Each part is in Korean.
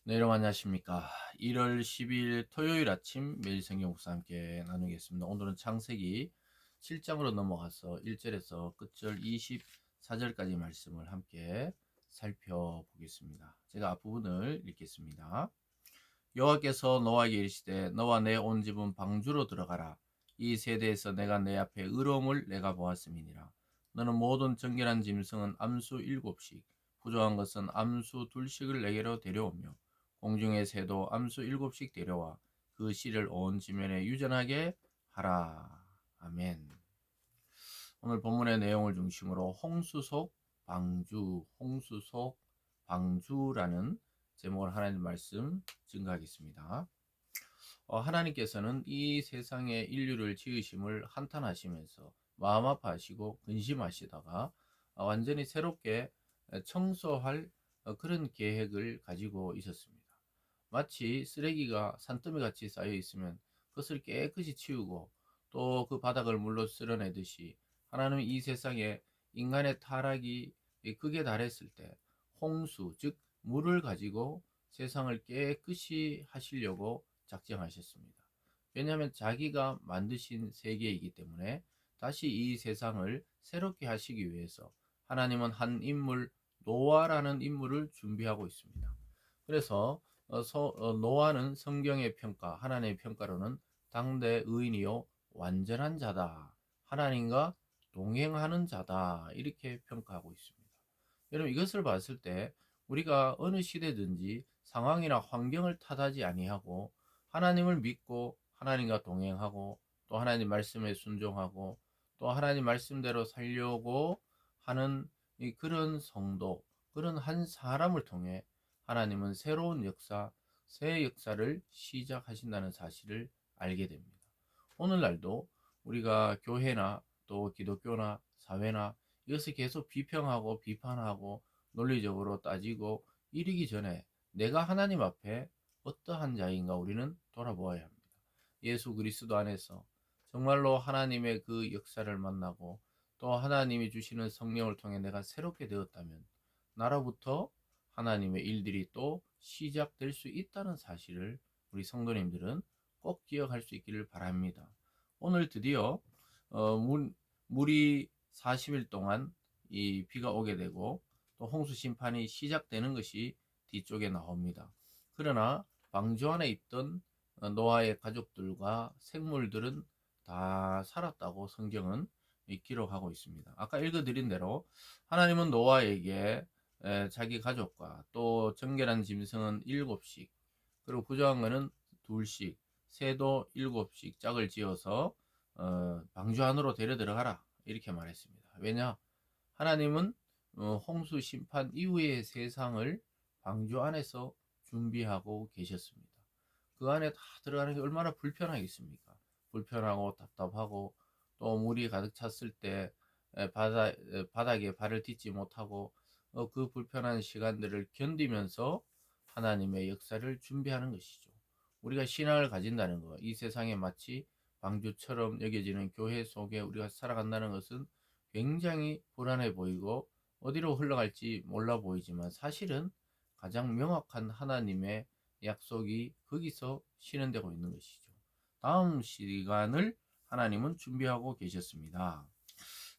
네, 여러분 안녕하십니까. 1월 12일 토요일 아침 매일 성경 묵상 함께 나누겠습니다. 오늘은 창세기 7장으로 넘어가서 1절에서 끝절 24절까지 말씀을 함께 살펴보겠습니다. 제가 앞부분을 읽겠습니다. 여호와께서 노아에게 이르시되 너와 내 온 집은 방주로 들어가라. 이 세대에서 내가 내 앞에 의로움을 내가 보았음이니라. 너는 모든 정결한 짐승은 암수 7씩, 부정한 것은 암수 2씩을 내게로 데려오며 공중의 새도 암수 7씩 데려와 그 씨를 온 지면에 유전하게 하라. 아멘. 오늘 본문의 내용을 중심으로 홍수 속 방주, 홍수 속 방주라는 제목을 하나님 말씀 증거하겠습니다. 하나님께서는 이 세상의 인류를 지으심을 한탄하시면서 마음 아파하시고 근심하시다가 완전히 새롭게 청소할 그런 계획을 가지고 있었습니다. 마치 쓰레기가 산더미 같이 쌓여 있으면 그것을 깨끗이 치우고 또 그 바닥을 물로 쓸어내듯이 하나님은 이 세상에 인간의 타락이 극에 달했을 때 홍수, 즉 물을 가지고 세상을 깨끗이 하시려고 작정하셨습니다. 왜냐하면 자기가 만드신 세계이기 때문에 다시 이 세상을 새롭게 하시기 위해서 하나님은 한 인물, 노아라는 인물을 준비하고 있습니다. 그래서 노아는 성경의 평가, 하나님의 평가로는 당대 의인이요 완전한 자다, 하나님과 동행하는 자다, 이렇게 평가하고 있습니다. 여러분, 이것을 봤을 때 우리가 어느 시대든지 상황이나 환경을 탓하지 아니하고 하나님을 믿고 하나님과 동행하고 또 하나님 말씀에 순종하고 또 하나님 말씀대로 살려고 하는 그런 성도, 그런 한 사람을 통해 하나님은 새로운 역사, 새 역사를 시작하신다는 사실을 알게 됩니다. 오늘날도 우리가 교회나 또 기독교나 사회나 이것을 계속 비평하고 비판하고 논리적으로 따지고 이르기 전에 내가 하나님 앞에 어떠한 자인가 우리는 돌아보아야 합니다. 예수 그리스도 안에서 정말로 하나님의 그 역사를 만나고 또 하나님이 주시는 성령을 통해 내가 새롭게 되었다면 나로부터 하나님의 일들이 또 시작될 수 있다는 사실을 우리 성도님들은 꼭 기억할 수 있기를 바랍니다. 오늘 드디어 물이 40일 동안 이 비가 오게 되고 또 홍수 심판이 시작되는 것이 뒤쪽에 나옵니다. 그러나 방주 안에 있던 노아의 가족들과 생물들은 다 살았다고 성경은 기록하고 있습니다. 아까 읽어드린 대로 하나님은 노아에게 자기 가족과 또 정결한 짐승은 7씩, 그리고 부정한 것은 2씩, 새도 7씩 짝을 지어서 방주 안으로 데려 들어가라, 이렇게 말했습니다. 왜냐? 하나님은 홍수 심판 이후의 세상을 방주 안에서 준비하고 계셨습니다. 그 안에 다 들어가는 게 얼마나 불편하겠습니까? 불편하고 답답하고 또 물이 가득 찼을 때 바닥에 발을 딛지 못하고 그 불편한 시간들을 견디면서 하나님의 역사를 준비하는 것이죠. 우리가 신앙을 가진다는 것, 이 세상에 마치 방주처럼 여겨지는 교회 속에 우리가 살아간다는 것은 굉장히 불안해 보이고 어디로 흘러갈지 몰라 보이지만 사실은 가장 명확한 하나님의 약속이 거기서 실현되고 있는 것이죠. 다음 시간을 하나님은 준비하고 계셨습니다.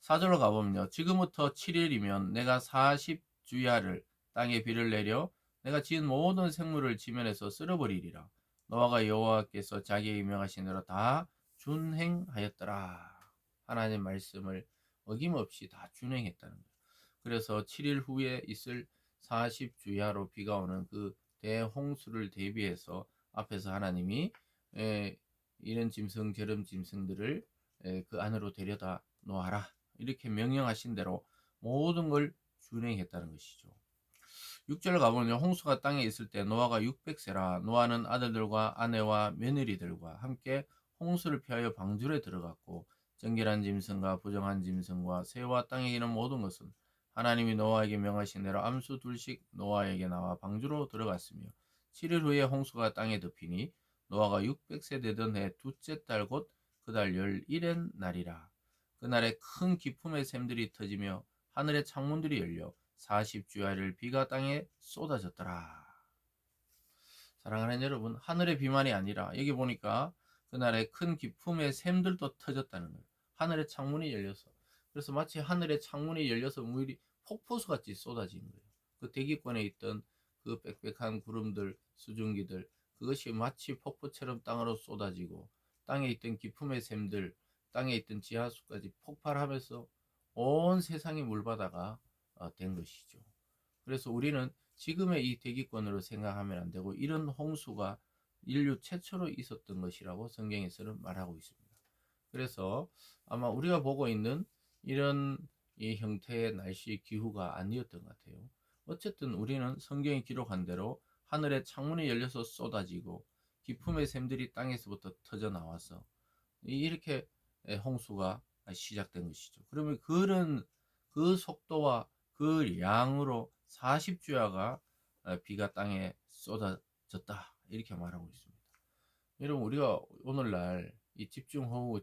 4절로 가보면요. 지금부터 7일이면 내가 40주야를 땅에 비를 내려 내가 지은 모든 생물을 지면에서 쓸어버리리라. 노아가 여호와께서 자기에게 명하신 대로 다 준행하였더라. 하나님 말씀을 어김없이 다 준행했다는 거예요. 그래서 7일 후에 있을 40주야로 비가 오는 그 대홍수를 대비해서 앞에서 하나님이 이런 짐승 저런 짐승들을 그 안으로 데려다 놓아라, 이렇게 명령하신 대로 모든 걸 준행했다는 것이죠. 6절 가보면 홍수가 땅에 있을 때 노아가 600세라. 노아는 아들들과 아내와 며느리들과 함께 홍수를 피하여 방주에 들어갔고 정결한 짐승과 부정한 짐승과 새와 땅에 기는 모든 것은 하나님이 노아에게 명하신 대로 암수 2씩 노아에게 나와 방주로 들어갔으며 7일 후에 홍수가 땅에 덮이니 노아가 600세 되던 해 둘째 달 곧 그달 11의 날이라. 그날에 큰 기품의 샘들이 터지며 하늘의 창문들이 열려 40주야를 비가 땅에 쏟아졌더라. 사랑하는 여러분, 하늘의 비만이 아니라 여기 보니까 그날에 큰 기품의 샘들도 터졌다는 거예요. 하늘의 창문이 열려서. 그래서 마치 하늘의 창문이 열려서 물이 폭포수 같이 쏟아지는 거예요. 그 대기권에 있던 그 빽빽한 구름들, 수증기들, 그것이 마치 폭포처럼 땅으로 쏟아지고 땅에 있던 기품의 샘들, 땅에 있던 지하수까지 폭발하면서 온 세상이 물바다가 된 것이죠. 그래서 우리는 지금의 이 대기권으로 생각하면 안 되고 이런 홍수가 인류 최초로 있었던 것이라고 성경에서는 말하고 있습니다. 그래서 아마 우리가 보고 있는 이런 이 형태의 날씨 기후가 아니었던 것 같아요. 어쨌든 우리는 성경이 기록한 대로 하늘의 창문이 열려서 쏟아지고 기품의 샘들이 땅에서부터 터져 나와서 이렇게 홍수가 시작된 것이죠. 그러면 그런 그 속도와 그 양으로 40주야가 비가 땅에 쏟아졌다 이렇게 말하고 있습니다. 여러분 우리가 오늘날 이 집중호우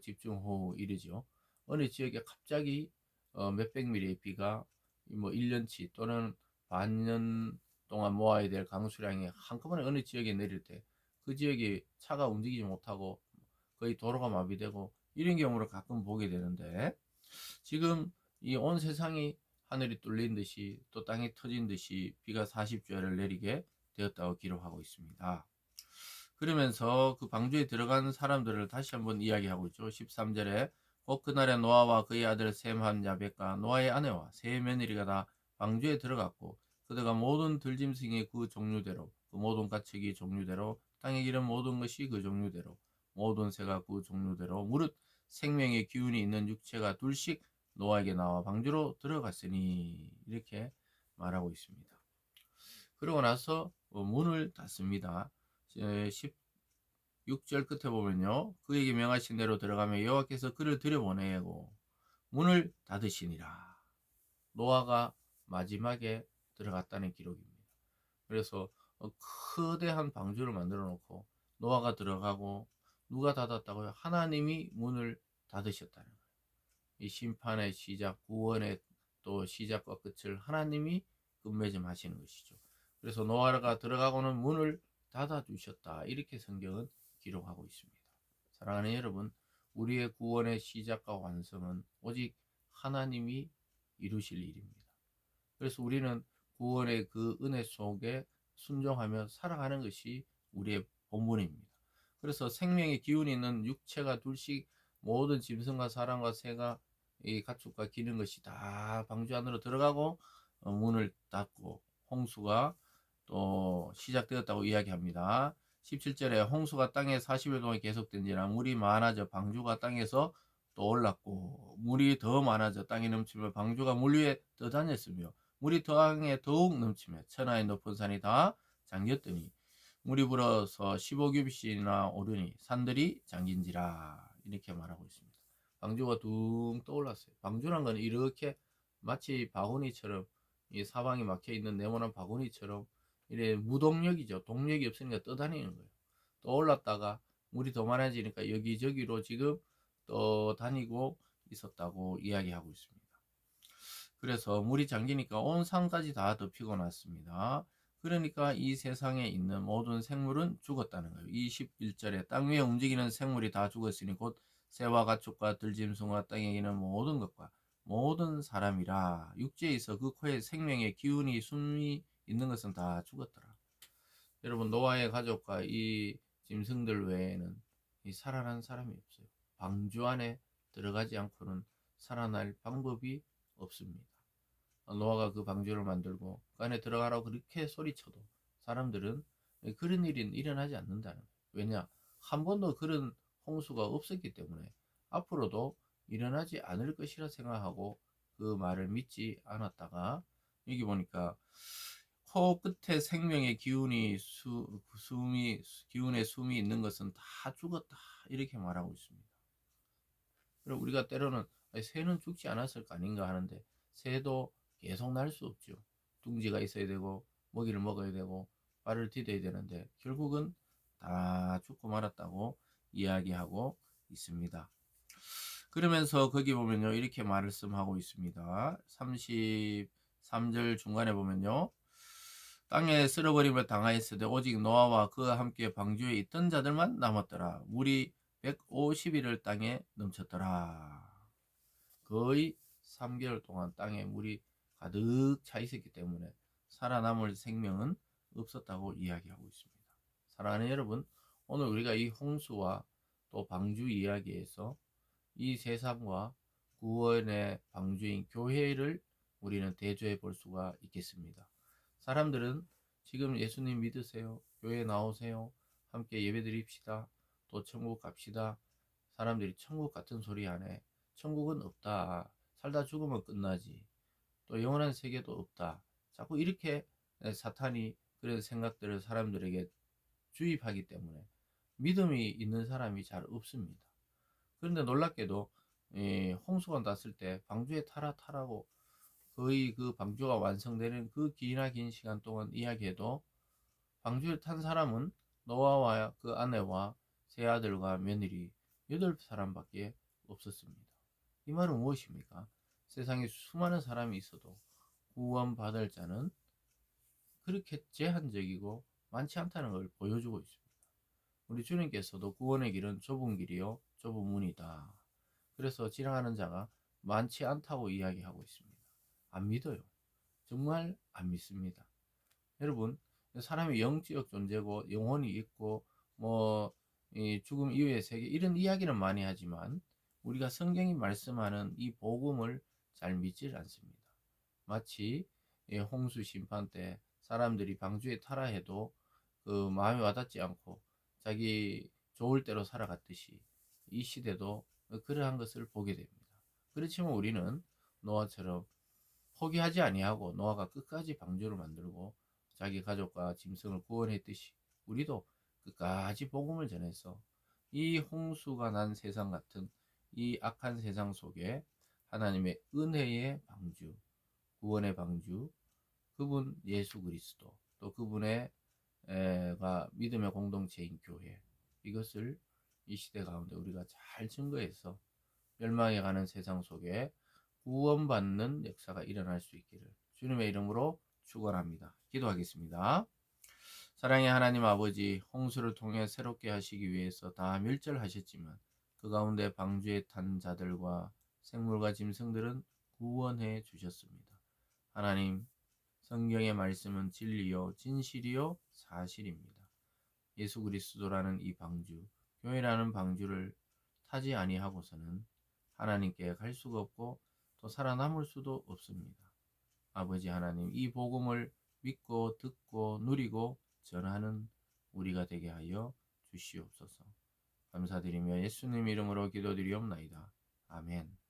이러죠. 어느 지역에 갑자기 몇백 미리의 비가 뭐 1년치 또는 반년 동안 모아야 될 강수량이 한꺼번에 어느 지역에 내릴 때 그 지역이 차가 움직이지 못하고 거의 도로가 마비되고 이런 경우를 가끔 보게 되는데 지금 이 온 세상이 하늘이 뚫린 듯이 또 땅이 터진 듯이 비가 40주야를 내리게 되었다고 기록하고 있습니다. 그러면서 그 방주에 들어간 사람들을 다시 한번 이야기하고 있죠. 13절에 곧 그날에 노아와 그의 아들 셈한 야벳과 노아의 아내와 세 며느리가 다 방주에 들어갔고 그들과 모든 들짐승의 그 종류대로 그 모든 가축이 종류대로 땅에 기른 모든 것이 그 종류대로 모든 새가 그 종류대로 무릇 생명의 기운이 있는 육체가 둘씩 노아에게 나와 방주로 들어갔으니 이렇게 말하고 있습니다. 그러고 나서 문을 닫습니다. 16절 끝에 보면요. 그에게 명하신 대로 들어가며 여호와께서 그를 들여보내고 문을 닫으시니라. 노아가 마지막에 들어갔다는 기록입니다. 그래서 거대한 방주를 만들어 놓고 노아가 들어가고 누가 닫았다고요? 하나님이 문을 닫으셨다는 거예요. 이 심판의 시작, 구원의 또 시작과 끝을 하나님이 끝맺음하시는 것이죠. 그래서 노아가 들어가고는 문을 닫아주셨다. 이렇게 성경은 기록하고 있습니다. 사랑하는 여러분, 우리의 구원의 시작과 완성은 오직 하나님이 이루실 일입니다. 그래서 우리는 구원의 그 은혜 속에 순종하며 살아가는 것이 우리의 본분입니다. 그래서 생명의 기운이 있는 육체가 둘씩 모든 짐승과 사람과 새가 이 가축과 기는 것이 다 방주 안으로 들어가고 문을 닫고 홍수가 또 시작되었다고 이야기합니다. 17절에 홍수가 땅에 40일 동안 계속된지라 물이 많아져 방주가 땅에서 또 올랐고 물이 더 많아져 땅에 넘치며 방주가 물 위에 떠다녔으며 물이 땅에 더욱 넘치며 천하의 높은 산이 다 잠겼더니 물이 불어서 15규빗이나 오르니 산들이 잠긴지라 이렇게 말하고 있습니다. 방주가 둥 떠올랐어요. 방주란 건 이렇게 마치 바구니처럼 이 사방이 막혀 있는 네모난 바구니처럼 이래 무동력이죠. 동력이 없으니까 떠다니는 거예요. 떠올랐다가 물이 더 많아지니까 여기저기로 지금 떠다니고 있었다고 이야기하고 있습니다. 그래서 물이 잠기니까 온 산까지 다 덮이고 났습니다. 그러니까 이 세상에 있는 모든 생물은 죽었다는 거예요. 21절에 땅 위에 움직이는 생물이 다 죽었으니 곧 새와 가축과 들짐승과 땅에 있는 모든 것과 모든 사람이라 육지에 있어 그 코에 생명의 기운이 숨이 있는 것은 다 죽었더라. 여러분 노아의 가족과 이 짐승들 외에는 이 살아난 사람이 없어요. 방주 안에 들어가지 않고는 살아날 방법이 없습니다. 노아가 그 방주를 만들고 그 안에 들어가라고 그렇게 소리쳐도 사람들은 그런 일이 일어나지 않는다는 거예요. 왜냐? 한 번도 그런 홍수가 없었기 때문에 앞으로도 일어나지 않을 것이라 생각하고 그 말을 믿지 않았다가 여기 보니까 코 끝에 생명의 기운이 기운의 숨이 있는 것은 다 죽었다 이렇게 말하고 있습니다. 그리고 우리가 때로는 새는 죽지 않았을 거 아닌가 하는데 새도 계속 날 수 없죠. 둥지가 있어야 되고 먹이를 먹어야 되고 발을 디뎌야 되는데 결국은 다 죽고 말았다고 이야기하고 있습니다. 그러면서 거기 보면요 이렇게 말씀하고 있습니다. 33절 중간에 보면요 땅에 쓸어버림을 당하였으되 오직 노아와 그와 함께 방주에 있던 자들만 남았더라. 물이 150일을 땅에 넘쳤더라. 거의 3개월 동안 땅에 물이 가득 차 있었기 때문에 살아남을 생명은 없었다고 이야기하고 있습니다. 사랑하는 여러분, 오늘 우리가 이 홍수와 또 방주 이야기에서 이 세상과 구원의 방주인 교회를 우리는 대조해 볼 수가 있겠습니다. 사람들은 지금 예수님 믿으세요, 교회 나오세요, 함께 예배 드립시다, 또 천국 갑시다. 사람들이 천국 같은 소리 안 해. 천국은 없다. 살다 죽으면 끝나지. 또 영원한 세계도 없다. 자꾸 이렇게 사탄이 그런 생각들을 사람들에게 주입하기 때문에 믿음이 있는 사람이 잘 없습니다. 그런데 놀랍게도 홍수가 났을 때 방주에 타라고 거의 그 방주가 완성되는 그 기나 긴 시간 동안 이야기해도 방주에 탄 사람은 노아와 그 아내와 세 아들과 며느리 8사람밖에 없었습니다. 이 말은 무엇입니까? 세상에 수많은 사람이 있어도 구원받을 자는 그렇게 제한적이고 많지 않다는 걸 보여주고 있습니다. 우리 주님께서도 구원의 길은 좁은 길이요 좁은 문이다. 그래서 지나가는 자가 많지 않다고 이야기하고 있습니다. 안 믿어요. 정말 안 믿습니다. 여러분, 사람이 영적 존재고 영혼이 있고 뭐 죽음 이후의 세계 이런 이야기는 많이 하지만 우리가 성경이 말씀하는 이 복음을 잘 믿질 않습니다. 마치 홍수 심판 때 사람들이 방주에 타라 해도 그 마음에 와닿지 않고 자기 좋을 대로 살아갔듯이 이 시대도 그러한 것을 보게 됩니다. 그렇지만 우리는 노아처럼 포기하지 아니하고 노아가 끝까지 방주를 만들고 자기 가족과 짐승을 구원했듯이 우리도 끝까지 복음을 전해서 이 홍수가 난 세상 같은 이 악한 세상 속에 하나님의 은혜의 방주, 구원의 방주, 그분 예수 그리스도, 또 그분의 가 믿음의 공동체인 교회, 이것을 이 시대 가운데 우리가 잘 증거해서 멸망해 가는 세상 속에 구원받는 역사가 일어날 수 있기를 주님의 이름으로 축원합니다. 기도하겠습니다. 사랑의 하나님 아버지, 홍수를 통해 새롭게 하시기 위해서 다 멸절하셨지만 그 가운데 방주에 탄 자들과 생물과 짐승들은 구원해 주셨습니다. 하나님, 성경의 말씀은 진리요 진실이요 사실입니다. 예수 그리스도라는 이 방주, 교회라는 방주를 타지 아니하고서는 하나님께 갈 수가 없고 또 살아남을 수도 없습니다. 아버지 하나님, 이 복음을 믿고 듣고 누리고 전하는 우리가 되게 하여 주시옵소서. 감사드리며 예수님 이름으로 기도드리옵나이다. 아멘.